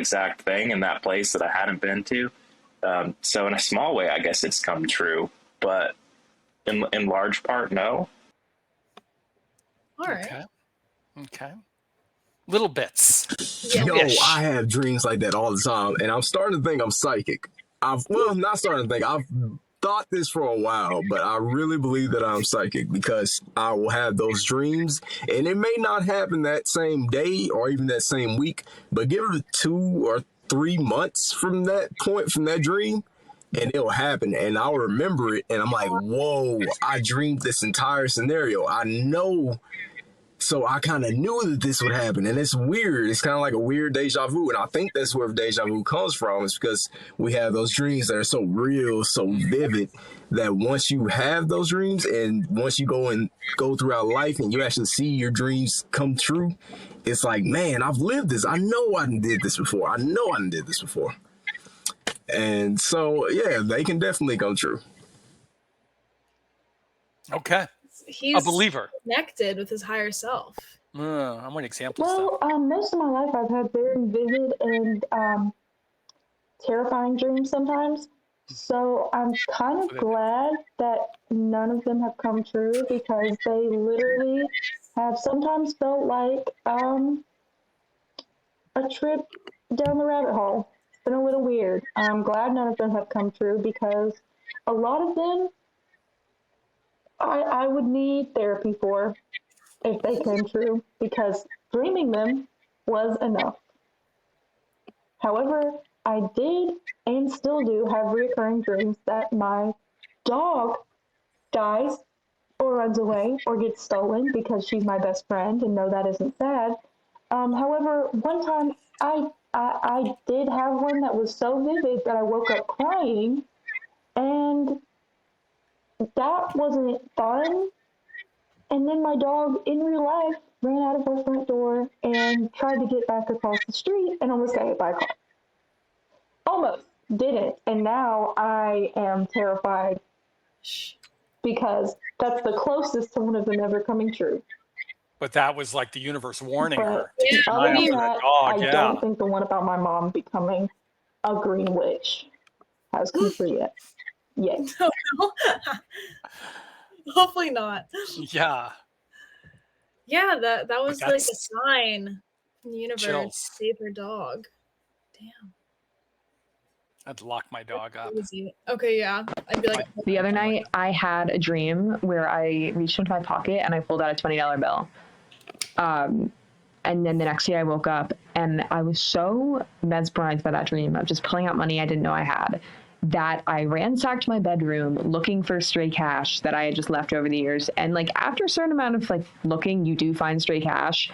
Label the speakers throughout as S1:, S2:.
S1: exact thing in that place that I hadn't been to. So in a small way, I guess it's come true, but in large part, no.
S2: All right.
S3: Okay. Okay. Little bits.
S2: Yeah.
S4: Yo, I have dreams like that all the time, and I'm starting to think I'm psychic. Not starting to think. I've thought this for a while, but I really believe that I'm psychic because I will have those dreams, and it may not happen that same day or even that same week, but give it 2 or 3 months from that point, from that dream, and it'll happen, and I'll remember it, and I'm like, whoa, I dreamed this entire scenario. I know. So I kind of knew that this would happen, and it's weird. It's kind of like a weird deja vu, and I think that's where deja vu comes from. It's because we have those dreams that are so real, so vivid, that once you have those dreams, and once you go throughout life, and you actually see your dreams come true, it's like, man, I've lived this. I know I did this before. And so, yeah, they can definitely come true.
S3: Okay.
S2: He's
S3: a believer.
S2: Connected with his higher self.
S3: I want examples.
S5: Well, most of my life I've had very vivid and terrifying dreams sometimes. So I'm kind of glad that none of them have come true, because they literally have sometimes felt like a trip down the rabbit hole. It's been a little weird. I'm glad none of them have come true, because a lot of them I would need therapy for if they came true, because dreaming them was enough. However, I did and still do have recurring dreams that my dog dies or runs away or gets stolen, because she's my best friend, and no, that isn't sad. However, one time I did have one that was so vivid that I woke up crying, and that wasn't fun. And then my dog in real life ran out of our front door and tried to get back across the street and almost got hit by a car. Almost didn't. And now I am terrified, because that's the closest to one of them ever coming true.
S3: But that was like the universe warning her.
S5: But other than that, I don't think the one about my mom becoming a green witch has come true yet. Yet.
S2: Hopefully not.
S3: Yeah.
S2: Yeah, that was like a sign from the universe.
S3: Chills.
S2: Save her dog. Damn.
S3: I'd lock my dog up.
S2: Okay, yeah. I'd be like,
S6: the other night I had a dream where I reached into my pocket and I pulled out a $20 bill. And then the next day I woke up and I was so mesmerized by that dream of just pulling out money I didn't know I had, that I ransacked my bedroom looking for stray cash that I had just left over the years. And like after a certain amount of like looking, you do find stray cash.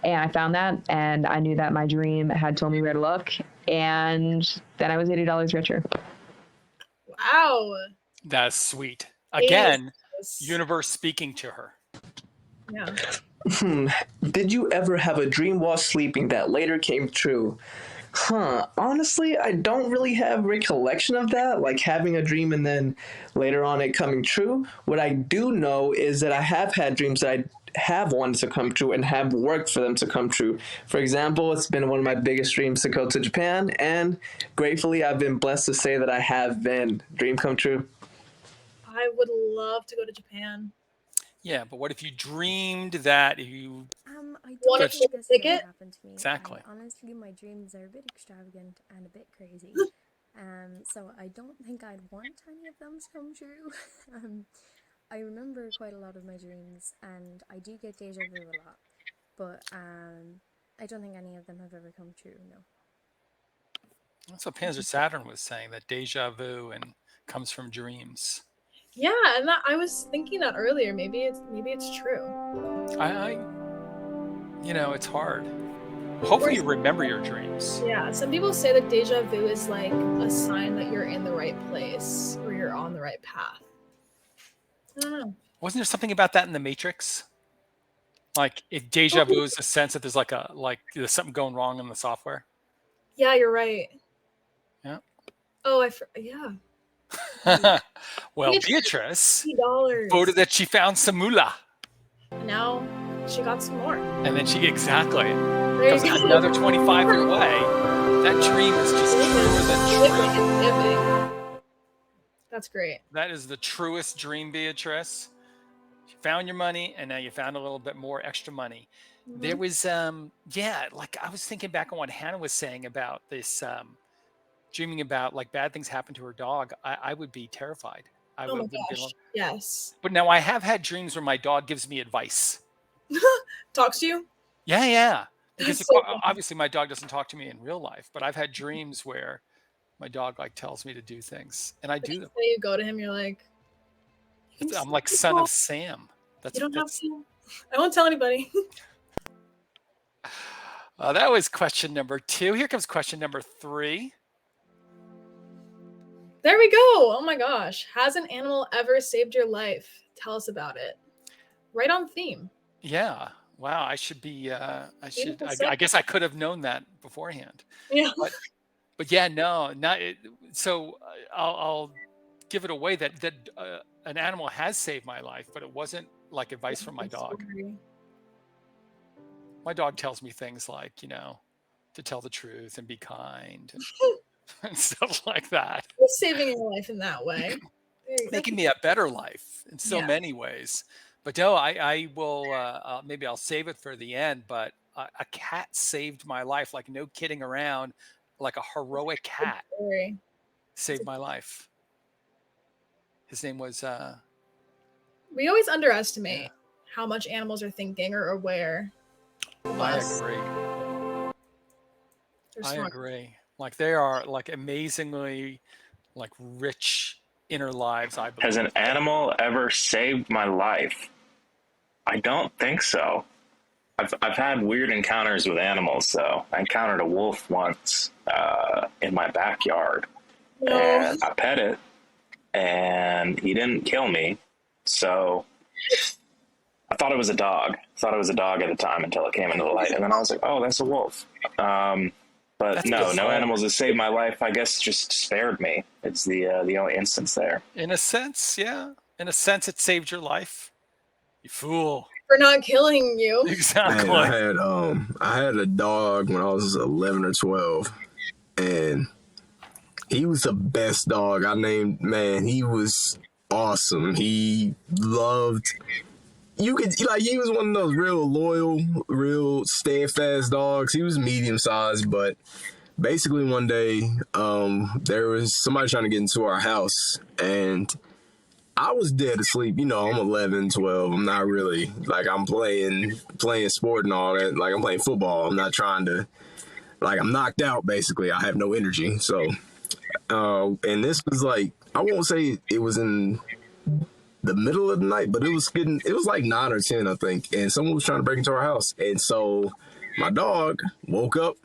S6: And I found that, and I knew that my dream had told me where to look. And then I was $80 richer.
S2: Wow.
S3: That's sweet. Again, universe speaking to her.
S2: Yeah.
S7: Did you ever have a dream while sleeping that later came true? Honestly, I don't really have recollection of that, like having a dream and then later on it coming true. What I do know is that I have had dreams that I have wanted to come true and have worked for them to come true. For example, it's been one of my biggest dreams to go to Japan, and gratefully I've been blessed to say that I have been. Dream come true.
S2: I would love to go to Japan.
S3: Yeah, but what if you dreamed that you
S8: I
S2: wanted
S8: don't think this
S2: to
S8: ever happened to me.
S3: Exactly.
S8: Honestly, my dreams are a bit extravagant and a bit crazy. So I don't think I'd want any of them to come true. I remember quite a lot of my dreams, and I do get deja vu a lot, but I don't think any of them have ever come true, no.
S3: That's what Panzer Saturn was saying, that deja vu and comes from dreams.
S2: Yeah, and I was thinking that earlier. Maybe it's true.
S3: It's hard. Hopefully you remember your dreams.
S2: Yeah, some people say that deja vu is like a sign that you're in the right place or you're on the right path. I don't know.
S3: Wasn't there something about that in the Matrix? Like if deja vu is a sense that there's there's something going wrong in the software.
S2: Yeah, you're right.
S3: Yeah.
S2: Oh, yeah.
S3: Well, Beatrice
S2: $50.
S3: voted that she found some moolah.
S2: Now she got some more.
S3: And then she comes another 25 your way. That dream is just truer than
S2: Living
S3: true.
S2: and living. That's great.
S3: That is the truest dream, Beatrice. You found your money, and now you found a little bit more extra money. There
S2: Mhm.
S3: was, yeah, like I was thinking back on what Hannah was saying about this, dreaming about like bad things happen to her dog. I would be terrified. I
S2: Oh my
S3: wouldn't be
S2: gosh.
S3: alone.
S2: Yes.
S3: But now I have had dreams where my dog gives me advice.
S2: Talks to you?
S3: Yeah, yeah. Because
S2: That's so funny.
S3: obviously my dog doesn't talk to me in real life, but I've had dreams where my dog like tells me to do things, and I
S2: The
S3: do
S2: next
S3: them.
S2: day you go to him, you're like,
S3: I'm like son of Sam. That's
S2: you don't have
S3: that's.
S2: to. I won't tell anybody.
S3: That was question number 2. Here comes question number 3.
S2: There we go. Oh my gosh. Has an animal ever saved your life? Tell us about it. Right on theme.
S3: Yeah. Wow. I should be. I should.
S2: Beautiful
S3: I guess I could have known that beforehand.
S2: Yeah.
S3: But yeah, no, not. So I'll give it away that an animal has saved my life, but it wasn't like advice from my dog.
S2: Story.
S3: My dog tells me things like, to tell the truth and be kind and stuff like that,
S2: It's saving your life in that way.
S3: making me a better life in so
S2: Yeah.
S3: many ways. But no, I will. Maybe I'll save it for the end. But a cat saved my life, like no kidding around, like a heroic cat
S2: Story.
S3: saved my life. His name was.
S2: We always underestimate
S3: Yeah.
S2: how much animals are thinking or aware of
S3: I
S2: us.
S3: agree.
S2: They're
S3: I
S2: smart.
S3: agree. Like they are like amazingly, like rich inner lives. I believe.
S1: Has an animal ever saved my life? I don't think so. I've had weird encounters with animals though. I encountered a wolf once in my backyard,
S2: No.
S1: and I pet it, and he didn't kill me. So I thought it was a dog. Thought it was a dog at the time until it came into the light, and then I was like, "Oh, that's a wolf." But
S3: That's
S1: no
S3: bizarre.
S1: animals that saved my life. I guess just spared me. It's the only instance there.
S3: In a sense, yeah. In a sense, it saved your life. You fool.
S2: For not killing you.
S3: Exactly.
S4: Man, I had a dog when I was 11 or 12, and he was the best dog I named. Man, he was awesome. He loved. You could he was one of those real loyal, real steadfast dogs. He was medium sized, but basically one day, there was somebody trying to get into our house, and I was dead asleep. I'm 11, 12. I'm not really like I'm playing sport and all that. Like I'm playing football. I'm not trying to I'm knocked out basically. I have no energy. So, and this was like I won't say it was in the middle of the night, but it was like 9 or 10, I think. And someone was trying to break into our house. And so my dog woke up,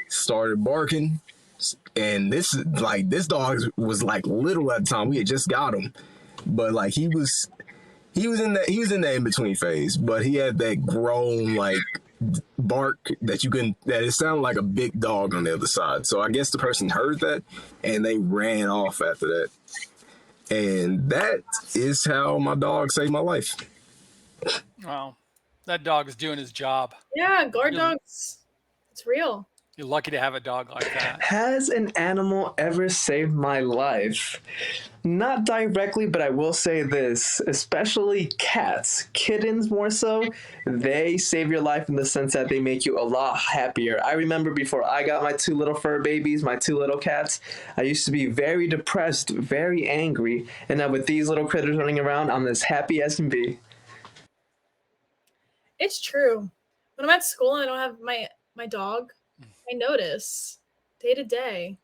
S4: started barking. And this dog was like little at the time. We had just got him. But like he was in the in-between phase, but he had that grown like bark that it sounded like a big dog on the other side. So I guess the person heard that and they ran off after that. And that is how my dog saved my life.
S3: Wow. That dog is doing his job.
S2: Yeah, guard
S3: Really?
S2: dogs. It's real.
S3: You're lucky to have a dog like that.
S7: Has an animal ever saved my life? Not directly, but I will say this, especially cats, kittens more so, they save your life in the sense that they make you a lot happier. I remember before I got my 2 little fur babies, my 2 little cats, I used to be very depressed, very angry, and now with these little critters running around, I'm as happy as can be.
S2: It's true. When I'm at school and I don't have my dog, I notice day to day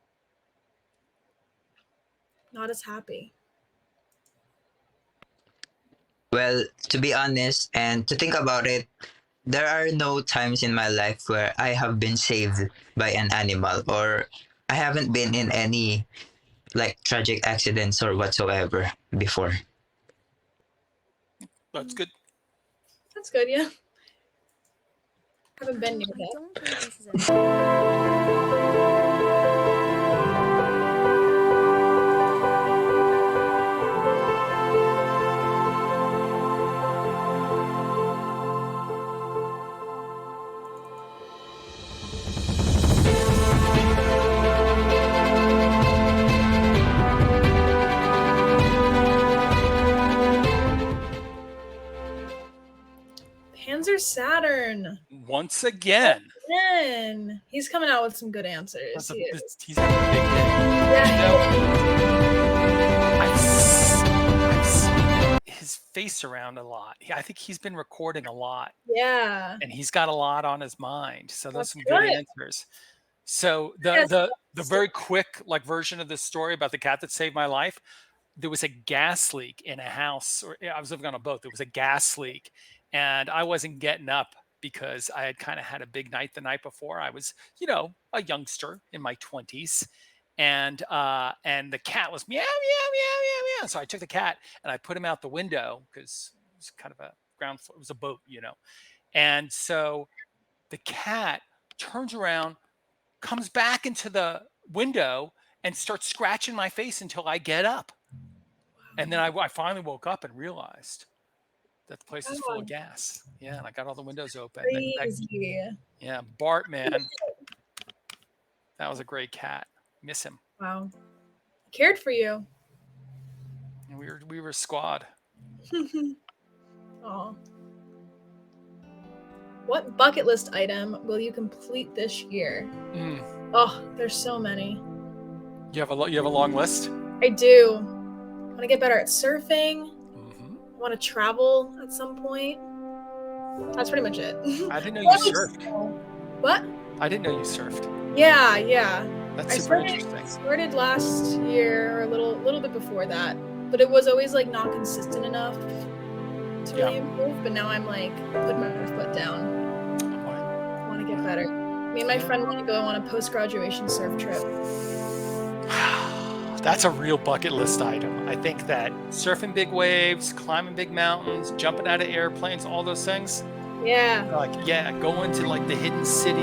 S2: not as happy.
S9: Well, to be honest and to think about it, there are no times in my life where I have been saved by an animal, or I haven't been in any like tragic accidents or whatsoever before.
S3: That's good.
S2: That's good, yeah. Haven't been near
S8: I
S2: that.
S8: don't think this is
S2: Saturn.
S3: Once again.
S2: Man, he's coming out with some good answers. He is.
S3: He's having a big day.
S2: Yeah,
S3: I've seen his face around a lot. I think he's been recording a lot,
S2: yeah.
S3: and he's got a lot on his mind. So those
S2: That's
S3: some good
S2: good.
S3: answers. So
S2: Yes.
S3: the very quick like version of this story about the cat that saved my life. There was a gas leak in a house, or I was living on a boat. There was a gas leak, and I wasn't getting up because I had kind of had a big night the night before. I was, a youngster in my 20s, and the cat was meow meow meow meow meow. So I took the cat and I put him out the window because it was kind of a ground floor. It was a boat, and so the cat turns around, comes back into the window, and starts scratching my face until I get up. And then I finally woke up and realized that the place is full of gas. Yeah, and I got all the windows open.
S2: Crazy.
S3: Yeah, Bart, man. That was a great cat. Miss him.
S2: Wow. Cared for you.
S3: And we were a squad.
S2: Aw. What bucket list item will you complete this year? Oh, there's so many.
S3: You have a long list?
S2: I do. I want to get better at surfing. I want to travel at some point. That's pretty much it.
S3: I didn't know you surfed.
S2: What?
S3: I didn't know you surfed.
S2: Yeah.
S3: That's super interesting.
S2: I started last year, or a little bit before that, but it was always like not consistent enough to really improve. But now I'm like putting my foot down. I want to get better. Me and my friend want to go on a post-graduation surf trip.
S3: That's a real bucket list item. I think that surfing big waves, climbing big mountains, jumping out of airplanes, all those things.
S2: Yeah.
S3: Going to like the hidden city,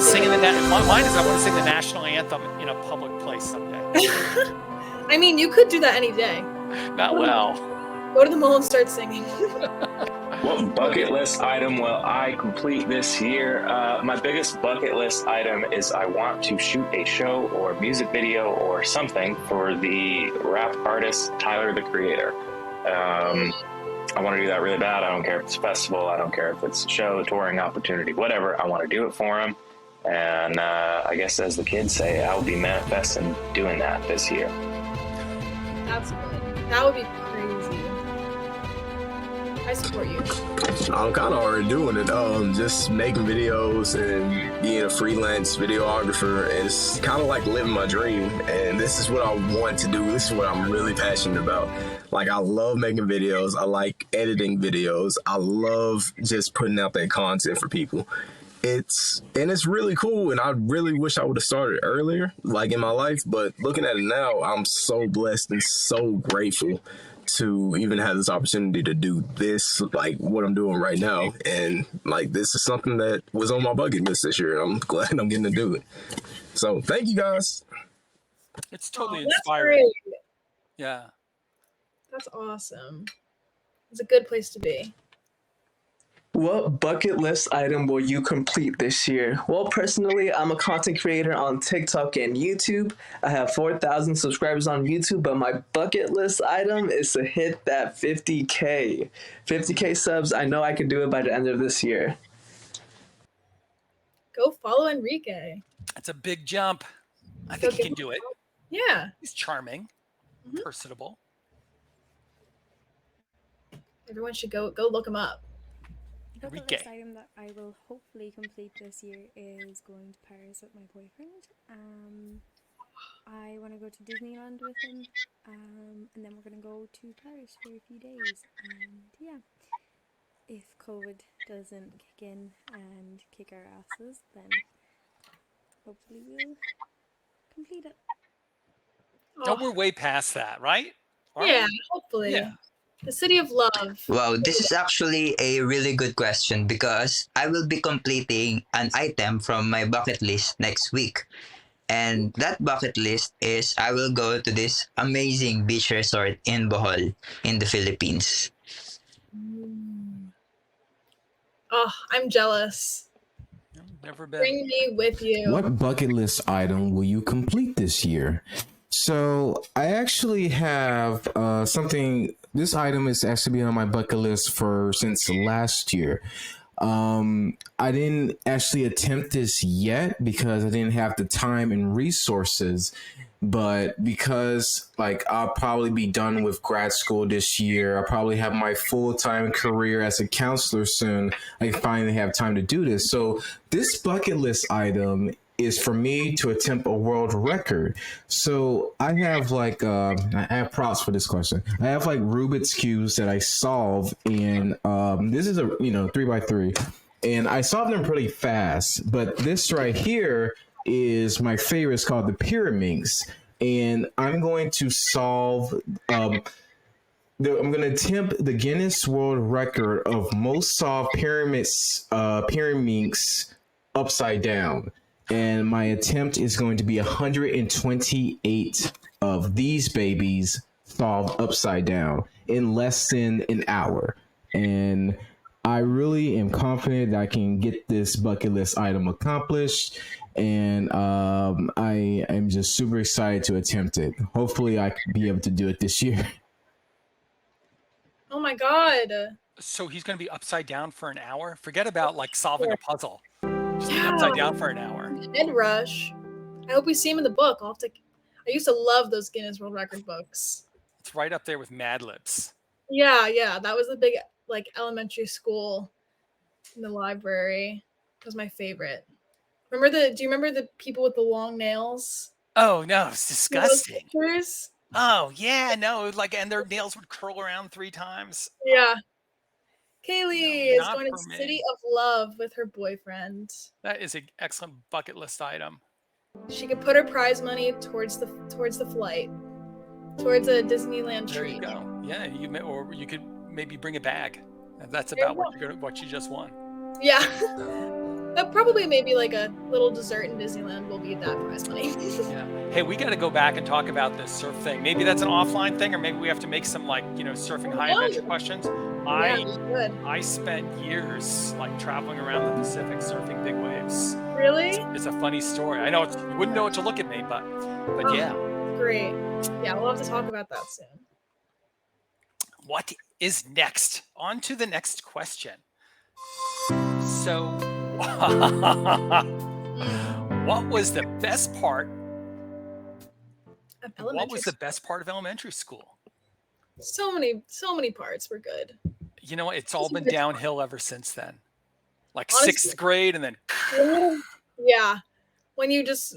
S3: singing mine is I want to sing the national anthem in a public place someday.
S2: I mean, you could do that any day.
S3: Not well.
S2: Go to the mall and start singing.
S1: What bucket list item will I complete this year? My biggest bucket list item is I want to shoot a show or music video or something for the rap artist Tyler, the Creator. I want to do that really bad. I don't care if it's a festival. I don't care if it's a show, a touring opportunity, whatever. I want to do it for him. And I guess as the kids say, I'll be manifesting doing that this year.
S2: That's good. That would be crazy. I support you.
S4: I'm kind of already doing it. Just making videos and being a freelance videographer. And it's kind of like living my dream. And this is what I want to do. This is what I'm really passionate about. Like, I love making videos. I like editing videos. I love just putting out that content for people. It's really cool, and I really wish I would have started earlier, like in my life. But looking at it now, I'm so blessed and so grateful to even have this opportunity to do this, like what I'm doing right now. And like, this is something that was on my bucket list this year. I'm glad I'm getting to do it. So thank you guys.
S3: It's totally
S2: that's
S3: inspiring.
S2: great.
S3: Yeah.
S2: That's awesome. It's a good place to be.
S7: What bucket list item will you complete this year? Well, personally, I'm a content creator on TikTok and YouTube. I have 4,000 subscribers on YouTube, but my bucket list item is to hit that 50K. 50K subs, I know I can do it by the end of this year.
S2: Go follow Enrique.
S3: It's a big jump. I think he can do it.
S2: Yeah.
S3: He's charming, personable.
S2: Everyone should go look him up.
S8: The bucket list item that I will hopefully complete this year is going to Paris with my boyfriend. I want to go to Disneyland with him, and then we're going to go to Paris for a few days. And yeah, if COVID doesn't kick in and kick our asses, then hopefully we'll complete it.
S3: Oh, we're way past that, right?
S2: Yeah, hopefully.
S3: Yeah.
S2: The city of love.
S9: Wow, this is actually a really good question because I will be completing an item from my bucket list next week. And that bucket list is I will go to this amazing beach resort in Bohol in the Philippines.
S2: Oh, I'm jealous.
S3: Never been.
S2: Bring me with you.
S10: What bucket list item will you complete this year? So I actually have something this item has actually been on my bucket list for since last year. I didn't actually attempt this yet because I didn't have the time and resources. But because like I'll probably be done with grad school this year, I'll probably have my full-time career as a counselor soon. I finally have time to do this. So this bucket list item is for me to attempt a world record. So I have like I have props for this question. I have like Rubik's cubes that I solve, and this is a 3x3, and I solve them pretty fast. But this right here is my favorite. It's called the Pyraminx, and I'm going to solve. I'm going to attempt the Guinness World Record of most solved Pyraminx upside down. And my attempt is going to be 128 of these babies solved upside down in less than an hour. And I really am confident that I can get this bucket list item accomplished. And I am just super excited to attempt it. Hopefully I can be able to do it this year.
S2: Oh my god.
S3: So he's going to be upside down for an hour? Forget about like solving a puzzle. Just be
S2: Yeah.
S3: upside down for an hour.
S2: Head rush. I hope we see him in the book. I used to love those Guinness World Record books.
S3: It's right up there with Mad Libs.
S2: Yeah. That was the big like elementary school in the library. It was my favorite. Do you remember the people with the long nails?
S3: Oh no, it's disgusting.
S2: Pictures?
S3: Oh yeah, no, like, and their nails would curl around 3 times.
S2: Yeah. Kaylee
S3: No,
S2: is
S3: not
S2: going to
S3: for me.
S2: City of Love with her boyfriend.
S3: That is an excellent bucket list item.
S2: She could put her prize money towards the flight, towards a Disneyland
S3: There
S2: treat.
S3: you go. Yeah, or you could maybe bring a bag. That's
S2: There
S3: about
S2: you
S3: what you just won.
S2: Yeah. But probably maybe like a little dessert in Disneyland will be that prize money.
S3: Yeah. Hey, we got to go back and talk about this surf thing. Maybe that's an offline thing, or maybe we have to make some like surfing high adventure questions.
S2: Yeah, we should.
S3: I spent years like traveling around the Pacific surfing big waves.
S2: Really?
S3: It's a funny story. I know you wouldn't know what to look at me, but
S2: Oh.
S3: yeah.
S2: Great. Yeah, we'll have to talk about that soon.
S3: What is next? On to the next question. So, what was the best part? What was the best part of elementary school?
S2: So many parts were good.
S3: You know what? It's all been downhill ever since then. Like
S2: Honestly.
S3: 6th grade, and then
S2: Yeah. When you just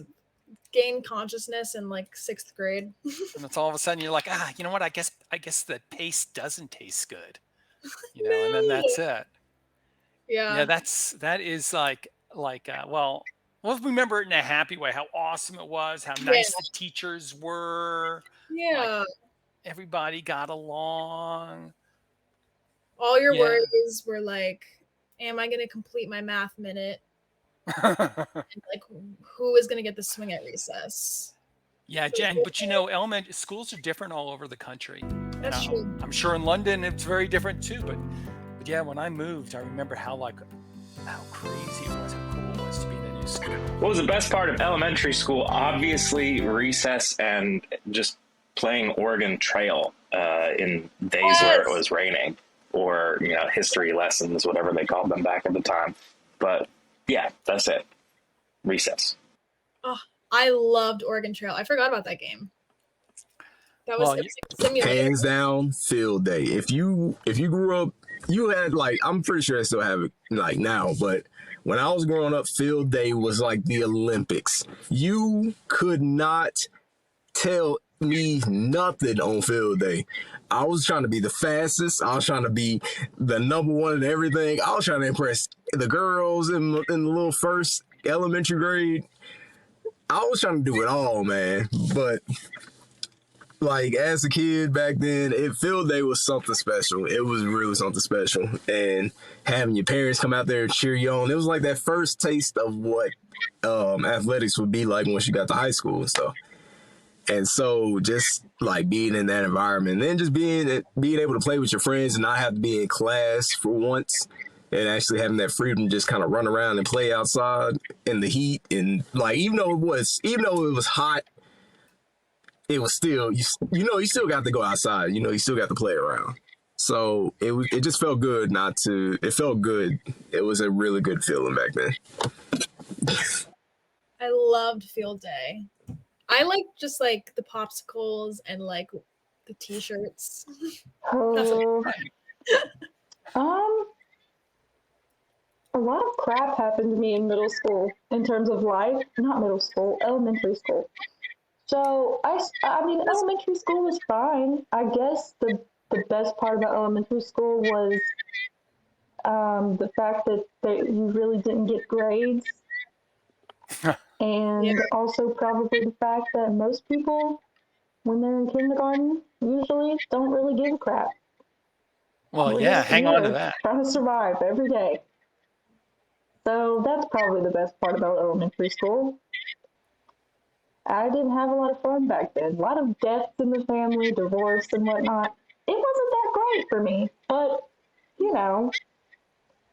S2: gain consciousness in like 6th grade.
S3: and it's all of a sudden you're like, you know what? I guess the paste doesn't taste good. And then that's it.
S2: Yeah.
S3: Yeah, that is like well, remember it in a happy way, how awesome it was, how nice the teachers were.
S2: Yeah.
S3: Everybody got along.
S2: All your worries were like, am I going to complete my math minute? And like, who is going to get the swing at recess?
S3: Yeah, Jen, but elementary schools are different all over the country.
S2: That's true.
S3: I'm sure in London it's very different too, but yeah, when I moved, I remember how crazy it was, how cool it was to be in a new school.
S1: What was the best part of elementary school? Obviously, recess and just playing Oregon Trail in days where it was raining, or history lessons, whatever they called them back at the time. But yeah, that's it. Recess.
S2: Oh, I loved Oregon Trail. I forgot about that game. That was it was like a simulator.
S4: Hands down, field day. If you grew up, you had I'm pretty sure I still have it now, but when I was growing up, field day was like the Olympics. You could not tell me nothing on field day. I was trying to be the fastest. I was trying to be the number one in everything. I was trying to impress the girls in the little first elementary grade. I was trying to do it all, man. But as a kid back then, field day was something special. It was really something special. And having your parents come out there and cheer you on, it was like that first taste of what athletics would be like once you got to high school and stuff. And so just being in that environment, and then just being able to play with your friends and not have to be in class for once, and actually having that freedom to just kind of run around and play outside in the heat. And even though it was hot, it was still you still got to go outside. You still got to play around. So it just felt good not to. It felt good. It was a really good feeling back then.
S2: I loved field day. I like just like the popsicles and like the t-shirts.
S5: Oh, a lot of crap happened to me in middle school in terms of life. Not middle school, elementary school. So I mean, elementary school was fine. I guess the best part about elementary school was the fact that you really didn't get grades, and also probably the fact that most people, when they're in kindergarten, usually don't really give a crap.
S3: Well,
S5: We're
S3: yeah,
S5: just
S3: hang on to
S5: here
S3: that.
S5: trying to survive every day. So that's probably the best part about elementary school. I didn't have a lot of fun back then. A lot of deaths in the family, divorce and whatnot. It wasn't that great for me, but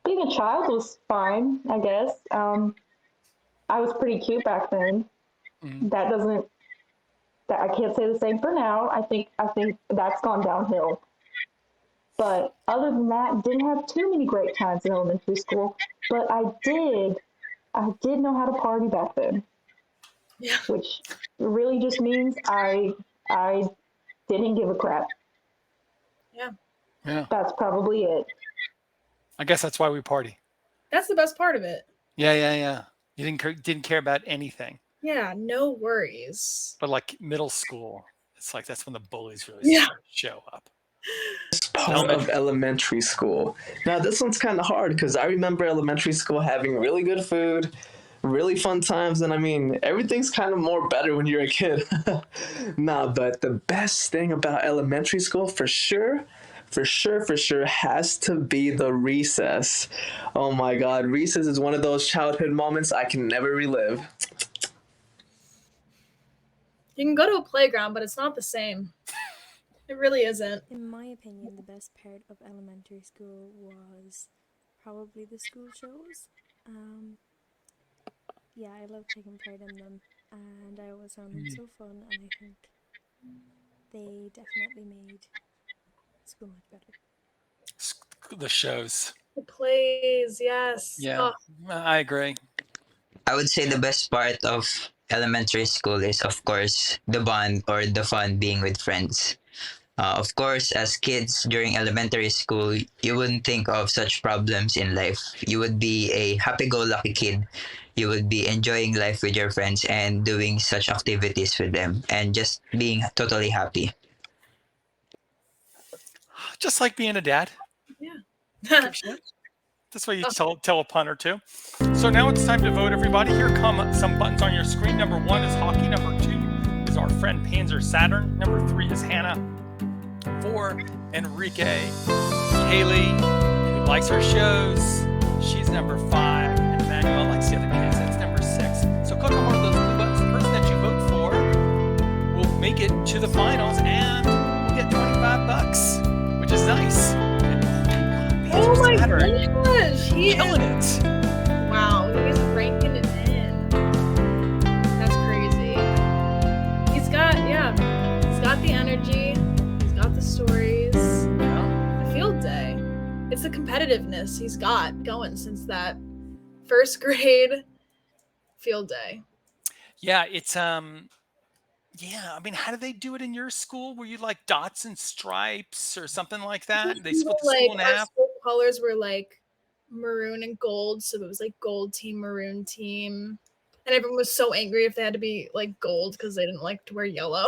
S5: being a child was fine, I guess. I was pretty cute back then.
S3: Mhm.
S5: I can't say the same for now. I think that's gone downhill. But other than that, didn't have too many great times in elementary school. But I did know how to party back then.
S2: Yeah.
S5: Which really just means I didn't give a crap.
S3: Yeah.
S5: That's probably it.
S3: I guess that's why we party.
S2: That's the best part of it.
S3: Yeah. You didn't care about anything.
S2: Yeah, no worries.
S3: But like middle school, it's like that's when the bullies really start to show up.
S7: Part of elementary school. Now this one's kind of hard because I remember elementary school having really good food, really fun times, and I mean everything's kind of more better when you're a kid. But the best thing about elementary school for sure has to be the recess. Oh my god, recess is one of those childhood moments I can never relive.
S2: You can go to a playground, but it's not the same. It really isn't.
S8: In my opinion, the best part of elementary school was probably the school shows. Yeah, I love taking part in them, and I always found them so fun, and I think they definitely made school much better.
S3: The shows.
S2: The plays, yes.
S3: Yeah, I agree.
S9: I would say the best part of elementary school is, of course, the bond or the fun being with friends. Of course, as kids during elementary school, you wouldn't think of such problems in life. You would be a happy-go-lucky kid. You would be enjoying life with your friends and doing such activities with them and just being totally happy.
S3: Just like being a dad.
S2: Yeah.
S3: That's what you tell a pun or two. So now it's time to vote, everybody. Here come some buttons on your screen. Number 1 is hockey. Number 2 is our friend Panzer Saturn. Number 3 is Hannah. 4, Enrique. Haley, who likes our shows. She's number 5. And Emmanuel likes the other kids. That's number 6. So click on one of those blue buttons. The person that you vote for will make it to the finals and we'll get $25, which is nice.
S2: Oh my gosh, he
S3: killing
S2: is.
S3: it.
S2: Wow, he's ranking it in. That's crazy. He's got the energy. He's got the stories. The field day. It's the competitiveness he's got going since that first grade field day.
S3: Yeah, it's yeah, I mean, how do they do it in your school? Were you like dots and stripes or something like that? They split the school in
S2: Our
S3: half.
S2: school colors were like maroon and gold, so it was like gold team, maroon team, and everyone was so angry if they had to be like gold because they didn't like to wear yellow.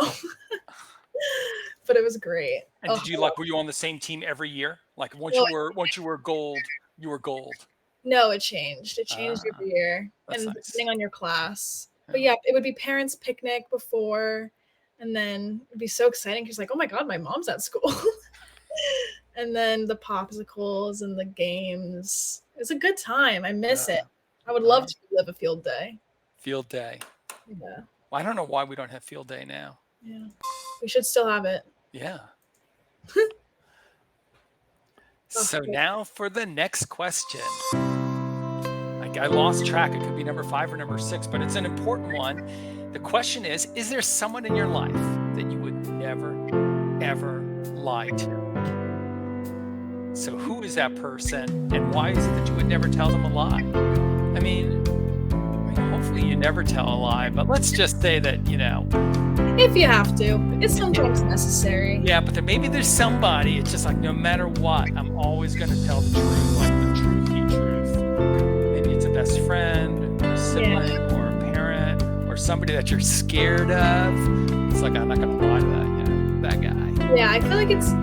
S2: But it was great.
S3: And did you were you on the same team every year? Like once you were gold, you were gold.
S2: No, it changed. It changed every year, and
S3: nice.
S2: depending on your class. But yeah, it would be parents' picnic before, and then it'd be so exciting because like, oh my god, my mom's at school. And then the popsicles and the games. It's a good time. I miss it. I would love to live a field day.
S3: Field day.
S2: Yeah.
S3: Well, I don't know why we don't have field day now.
S2: Yeah. We should still have it.
S3: Yeah. So now for the next question. I I lost track. It could be number 5 or number 6, but it's an important one. The question is there someone in your life that you would never, ever lie to? So who is that person, and why is it that you would never tell them a lie? I mean, hopefully you never tell a lie, but let's just say that, you know.
S2: If you have to. It's sometimes necessary.
S3: Yeah, but maybe there's somebody, it's just like, no matter what, I'm always going to tell the truth, like the truthy truth. Maybe it's a best friend, or a sibling, or a parent, or somebody that you're scared of. It's like, I'm not going to lie to that, that guy.
S2: Yeah, I feel like it's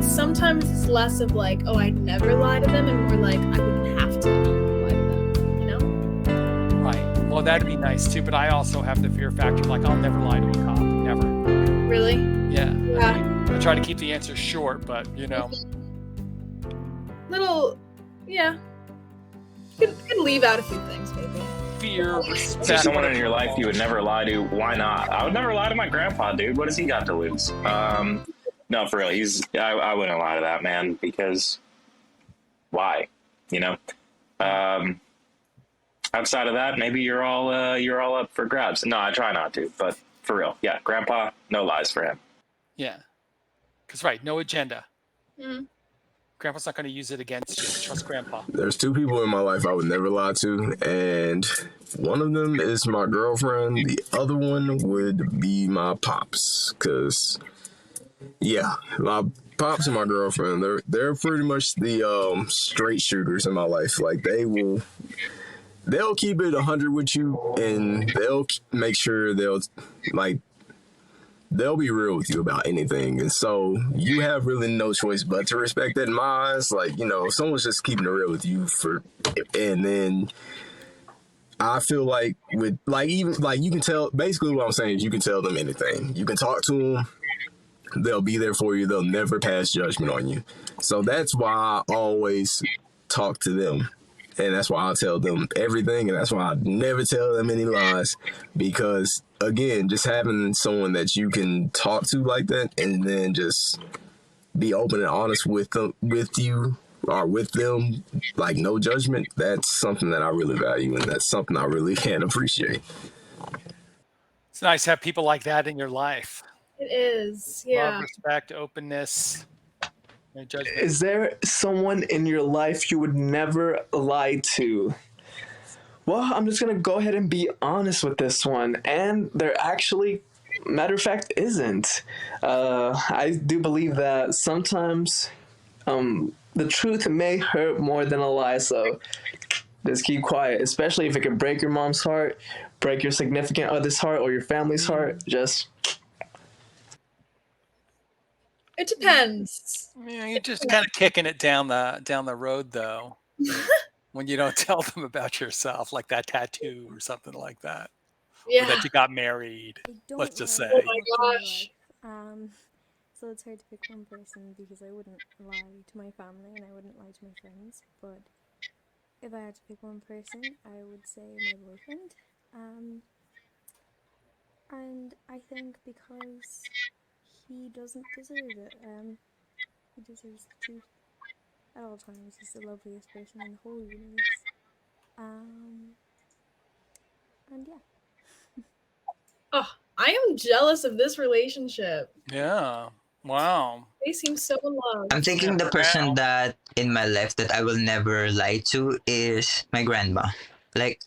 S2: sometimes it's less of like, oh, I'd never lie to them, and more like, I wouldn't have to lie to them, you know?
S3: Right. Well, that'd be nice too, but I also have the fear factor, like, I'll never lie to a cop. Never.
S2: Really?
S3: Yeah.
S2: Yeah.
S3: I try to keep the answer short, but, you know.
S2: Little, yeah. You could leave out a few things, maybe.
S3: Fear,
S1: Is
S3: respect.
S1: there someone in your life you would never lie to? Why not? I would never lie to my grandpa, dude. What does he got to lose? No, for real. I wouldn't lie to that man, because why? You know? Outside of that, maybe you're all up for grabs. No, I try not to, but for real. Yeah, grandpa, no lies for him.
S3: Yeah. Because, right, no agenda.
S2: Mm.
S3: Grandpa's not going to use it against you. Trust grandpa.
S4: There's 2 people in my life I would never lie to, and one of them is my girlfriend. The other one would be my pops, because, yeah, my pops and my girlfriend, they're pretty much the straight shooters in my life. Like, they'll keep it 100 with you, and they'll make sure they'll be real with you about anything. And so you have really no choice but to respect that in my eyes. Like, you know, if someone's just keeping it real with you and then I feel like with, like, even, like, you can tell, basically what I'm saying is you can tell them anything. You can talk to them. They'll be there for you. They'll never pass judgment on you. So that's why I always talk to them. And that's why I tell them everything, and that's why I never tell them any lies. Because, again, just having someone that you can talk to like that, and then just be open and honest with you, or with them, like, no judgment, that's something that I really value, and that's something I really can appreciate.
S3: It's nice to have people like that in your life.
S2: It is, yeah.
S3: Love, respect, openness. No judgment.
S7: Is there someone in your life you would never lie to? Well, I'm just going to go ahead and be honest with this one. And there actually, matter of fact, isn't. I do believe that sometimes the truth may hurt more than a lie. So just keep quiet, especially if it can break your mom's heart, break your significant other's heart, or your family's heart. Just...
S2: It depends.
S3: Yeah, you're just kind of kicking it down the road, though, when you don't tell them about yourself, like that tattoo or something like that.
S2: Yeah.
S3: Or that you got married.
S8: I don't
S3: Let's just
S8: lie
S3: say.
S2: Oh
S8: much
S2: my
S8: in
S2: gosh.
S8: life. So it's hard to pick one person because I wouldn't lie to my family and I wouldn't lie to my friends. But if I had to pick one person, I would say my boyfriend. And I think because he doesn't deserve it. He deserves the truth at all times. He's the loveliest person in the whole universe. And yeah.
S2: Oh, I am jealous of this relationship.
S3: Yeah. Wow.
S2: They seem so in love.
S9: I'm thinking the person that in my life that I will never lie to is my grandma. Like,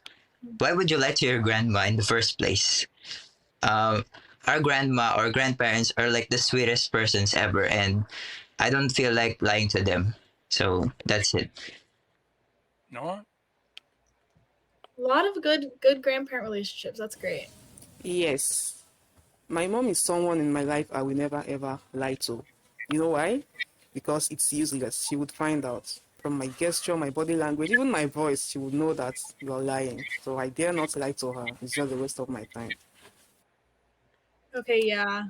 S9: why would you lie to your grandma in the first place? Our grandma or grandparents are like the sweetest persons ever, and I don't feel like lying to them. So that's it.
S3: You know what?
S2: A lot of good grandparent relationships. That's great.
S11: Yes. My mom is someone in my life I will never ever lie to. You know why? Because it's useless. She would find out. From my gesture, my body language, even my voice, she would know that you're lying. So I dare not lie to her. It's just a waste of my time.
S2: Okay, yeah.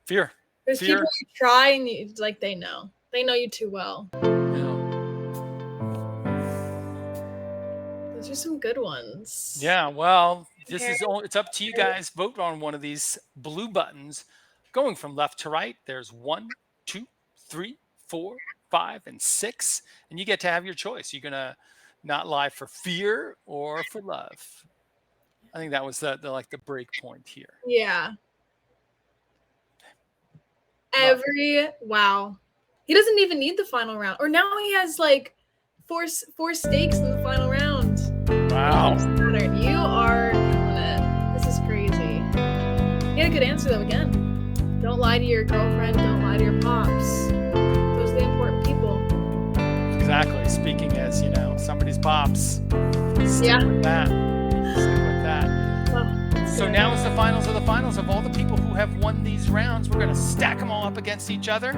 S3: Fear.
S2: There's
S3: Fear.
S2: people who try and it's like they know. They know you too well. Those are some good ones.
S3: Yeah, well, this
S2: Okay.
S3: is it's up to you guys. Vote on one of these blue buttons. Going from left to right, there's 1, 2, 3, 4, 5, and 6, and you get to have your choice. You're gonna not lie for fear or for love. I think that was the like the break point here.
S2: Yeah. Wow. He doesn't even need the final round. Or now he has like four stakes in the final round.
S3: Wow.
S2: Saturn, you are killing it. This is crazy. You had a good answer though again. Don't lie to your girlfriend, don't lie to your pops. Those are the important people.
S3: Exactly. Speaking as, somebody's pops. Stick
S2: Yeah.
S3: with that. Stick with that.
S2: Well,
S3: So now it's the finals of the finals of all the people who have won these rounds. We're going to stack them all up against each other,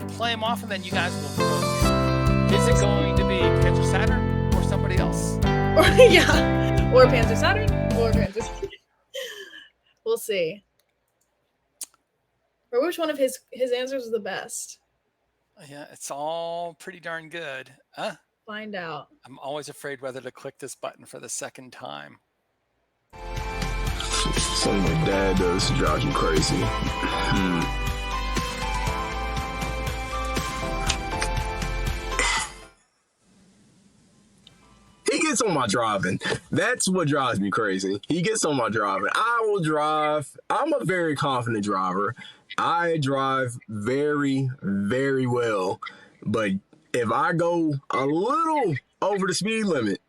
S3: play them off, and then you guys will vote. Is it going to be Panzer Saturn or somebody else?
S2: yeah. Or Panzer Saturn or Panzer Saturn. We'll see. Or which one of his answers is the best?
S3: Yeah, it's all pretty darn good.
S2: Find out.
S3: I'm always afraid whether to click this button for the second time.
S4: Something my dad does drives me crazy. He gets on my driving. That's what drives me crazy. He gets on my driving. I will drive. I'm a very confident driver. I drive very, very well. But if I go a little over the speed limit,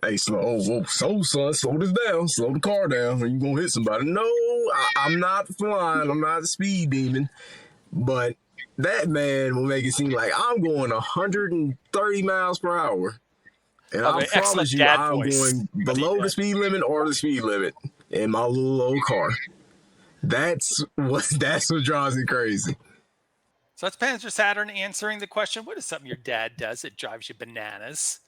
S4: hey, slow this down. Slow the car down or you're going to hit somebody. No, I'm not flying. I'm not a speed demon. But that man will make it seem like I'm going 130 miles per hour. And I promise you, I'm going below the speed limit or the speed limit in my little old car. That's what drives me crazy.
S3: So that's Panzer Saturn answering the question. What is something your dad does that drives you bananas?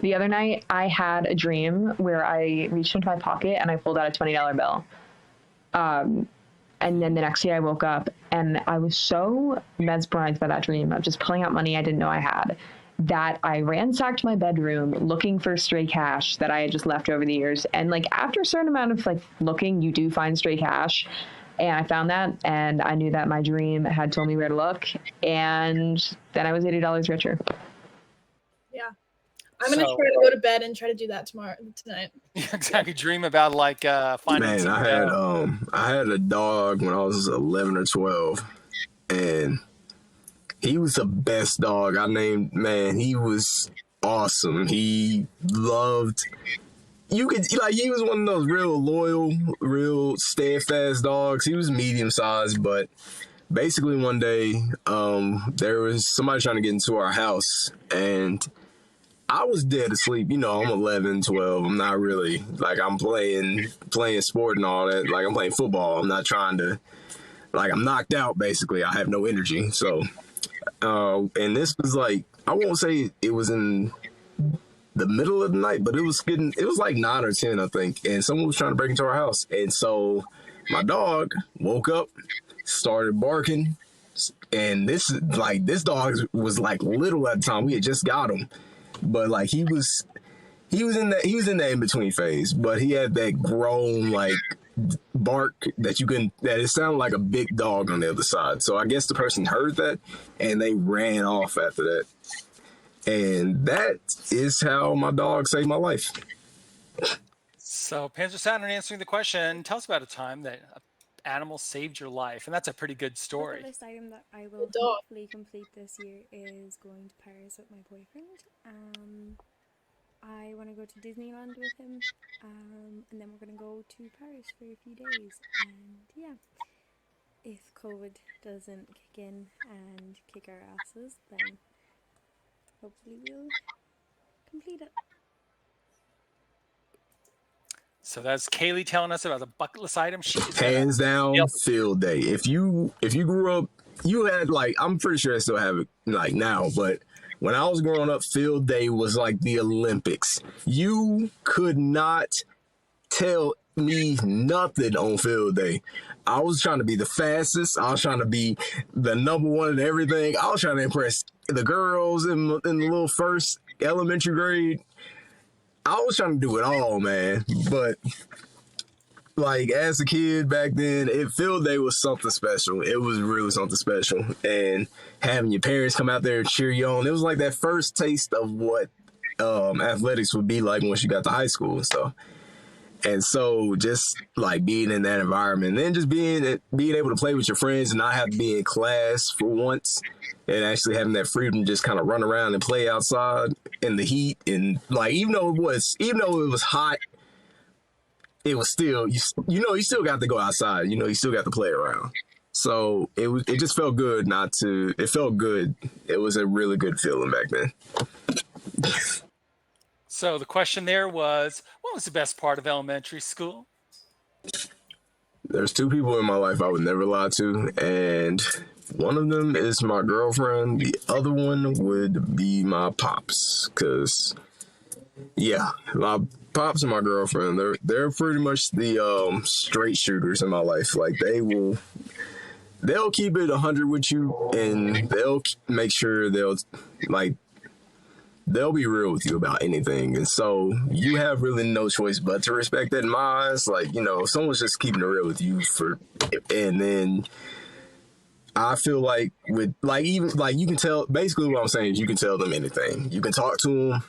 S6: The other night, I had a dream where I reached into my pocket and I pulled out a $20 bill. And then the next day I woke up and I was so mesmerized by that dream of just pulling out money I didn't know I had, that I ransacked my bedroom looking for stray cash that I had just left over the years. And like after a certain amount of like looking, you do find stray cash. And I found that, and I knew that my dream had told me where to look. And then I was $80 richer.
S2: Yeah. I'm going to try to go to bed and try to do that tonight.
S3: Yeah, exactly. Dream about like finding.
S4: Man, I had a dog when I was 11 or 12, and he was the best dog I named. Man, he was awesome. He loved. He was one of those real loyal, real steadfast dogs. He was medium sized, but basically one day, there was somebody trying to get into our house, and I was dead asleep. I'm 11, 12. I'm not really, like, I'm playing sport and all that. Like, I'm playing football. I'm not trying to, like, I'm knocked out, basically. I have no energy. So, and this was like, I won't say it was in the middle of the night, but it was like 9 or 10, I think. And someone was trying to break into our house. And so my dog woke up, started barking. And this dog was like little at the time. We had just got him. But like he was in that in between phase, but he had that grown like bark that it sounded like a big dog on the other side. So I guess the person heard that and they ran off after that. And that is how my dog saved my life.
S3: So Panzer Saturn answering the question, tell us about a time that an animal saved your life, and that's a pretty good story.
S8: The first item that I will hopefully complete this year is going to Paris with my boyfriend. I want to go to Disneyland with him, and then we're going to go to Paris for a few days. And yeah, if COVID doesn't kick in and kick our asses, then hopefully we'll complete it.
S3: So that's Kaylee telling us about the bucket list item.
S4: Hands down, field day. If you grew up, you had like, I'm pretty sure I still have it like now, but when I was growing up, field day was like the Olympics. You could not tell me nothing on field day. I was trying to be the fastest. I was trying to be the number one in everything. I was trying to impress the girls in the little first elementary grade. I was trying to do it all, man. But like as a kid back then, field day was something special. It was really something special. And having your parents come out there and cheer you on, it was like that first taste of what athletics would be like once you got to high school and stuff. And so just like being in that environment, and then just being able to play with your friends and not have to be in class for once, and actually having that freedom to just kind of run around and play outside in the heat, and like even though it was hot, it was still you still got to go outside. You still got to play around. So it just felt good it felt good. It was a really good feeling back then.
S3: So the question there was, what was the best part of elementary school?
S4: There's two people in my life I would never lie to, and one of them is my girlfriend. The other one would be my pops, because yeah, my pops and my girlfriend, they're pretty much the straight shooters in my life. Like they'll keep it 100 with you, and they'll make sure they'll be real with you about anything. And so you have really no choice but to respect that in my eyes. Like, if someone's just keeping it real with you and then I feel like you can tell, basically what I'm saying is you can tell them anything. You can talk to them.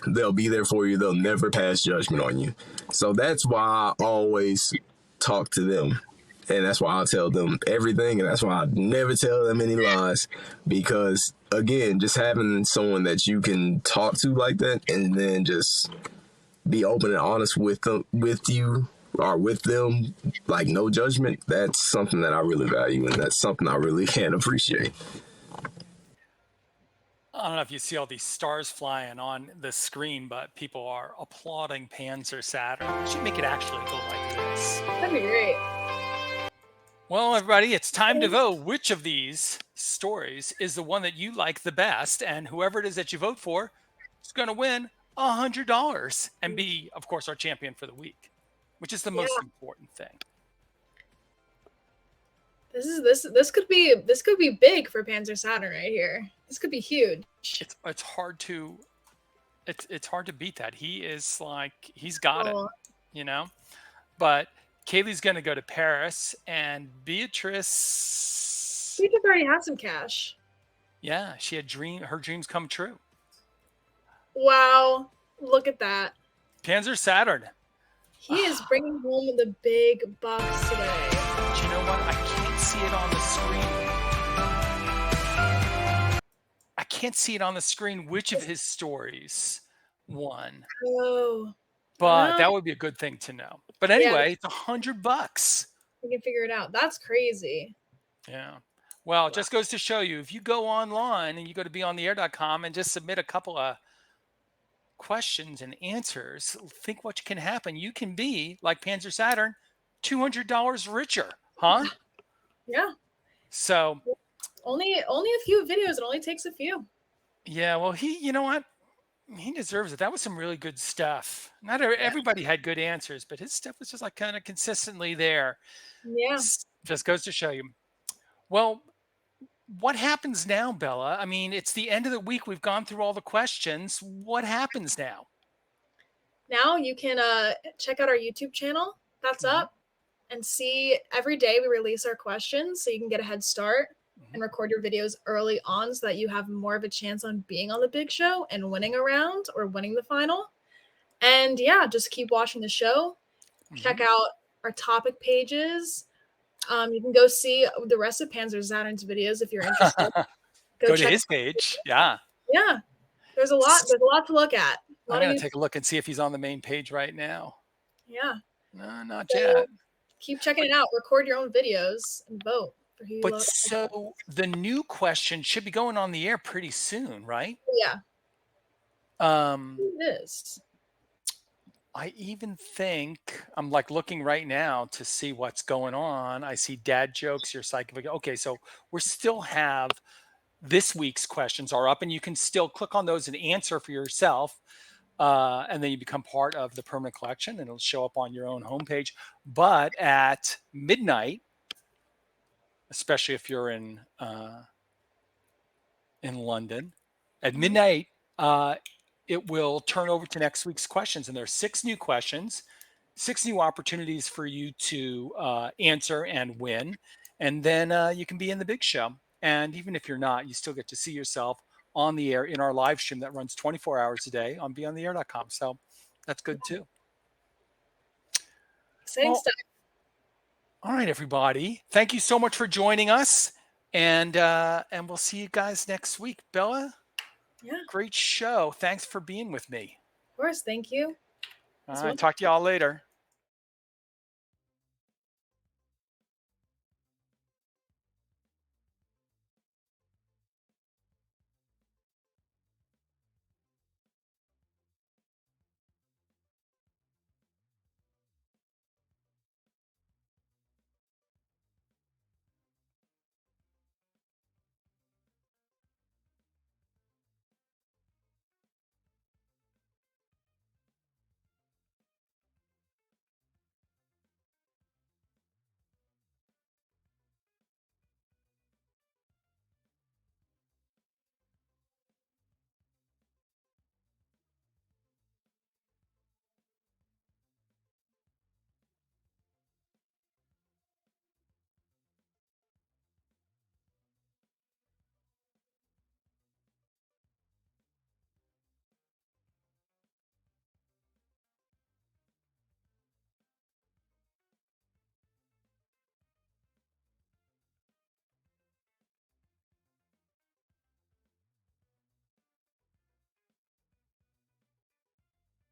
S4: They'll be there for you. They'll never pass judgment on you. So that's why I always talk to them. And that's why I tell them everything. And that's why I never tell them any lies. Because, again, just having someone that you can talk to like that and then just be open and honest with you or with them, like no judgment, that's something that I really value. And that's something I really can appreciate.
S3: I don't know if you see all these stars flying on the screen, but people are applauding Panzer Saturn. We should make it actually go like this.
S2: That'd be great.
S3: Well, everybody, it's time to vote. Which of these stories is the one that you like the best? And whoever it is that you vote for is going to win $100 and be, of course, our champion for the week, which is the most important thing.
S2: This could be big for Panzer Saturn right here. This could be huge.
S3: It's hard to beat that. He is he's got it, But Kaylee's going to go to Paris, and Beatrice
S2: already has some cash.
S3: Yeah, she had her dreams come true.
S2: Wow, look at that.
S3: Panzer Saturn.
S2: He is bringing home the big bucks today.
S3: But you know what? I can't see it on the screen. I can't see it on the screen which of his stories won.
S2: Oh.
S3: But that would be a good thing to know. But anyway, it's $100.
S2: We can figure it out. That's crazy.
S3: Yeah. Well, it just goes to show you, if you go online and you go to beyondtheair.com and just submit a couple of questions and answers, think what can happen. You can be like Panzer Saturn, $200 richer, huh?
S2: Yeah.
S3: So
S2: only a few videos. It only takes a few.
S3: Yeah. Well, you know what? He deserves it. That was some really good stuff. Not everybody had good answers, but his stuff was just kind of consistently there.
S2: Yeah.
S3: Just goes to show you. Well, what happens now, Bella? I mean, it's the end of the week. We've gone through all the questions. What happens now?
S2: Now you can check out our YouTube channel. That's up. And see, every day we release our questions so you can get a head start and record your videos early on so that you have more of a chance on being on the big show and winning a round or winning the final. And yeah, just keep watching the show. Check out our topic pages. You can go see the rest of Panzer Saturn's videos if you're interested.
S3: Go to his page. Yeah.
S2: Yeah. There's a lot to look at.
S3: I'm going to take a look and see if he's on the main page right now.
S2: Yeah.
S3: No, not yet.
S2: Keep checking it out. Record your own videos and vote.
S3: But so the new question should be going on the air pretty soon, right?
S2: Yeah. It is.
S3: I even think I'm looking right now to see what's going on. I see dad jokes, your psychic. Okay, so we still have this week's questions are up, and you can still click on those and answer for yourself. And then you become part of the permanent collection, and it'll show up on your own homepage. But at midnight, especially if you're in London, at midnight, it will turn over to next week's questions. And there's 6 new questions, 6 new opportunities for you to answer and win. And then you can be in the big show. And even if you're not, you still get to see yourself on the air in our live stream that runs 24 hours a day on beyondtheair.com. So that's good too.
S2: Exciting
S3: Well,
S2: stuff.
S3: all right, everybody. Thank you so much for joining us. And we'll see you guys next week. Bella,
S2: Yeah,
S3: great show. Thanks for being with me.
S2: of course. Thank you.
S3: All
S2: This
S3: right,
S2: was-
S3: talk to y'all later.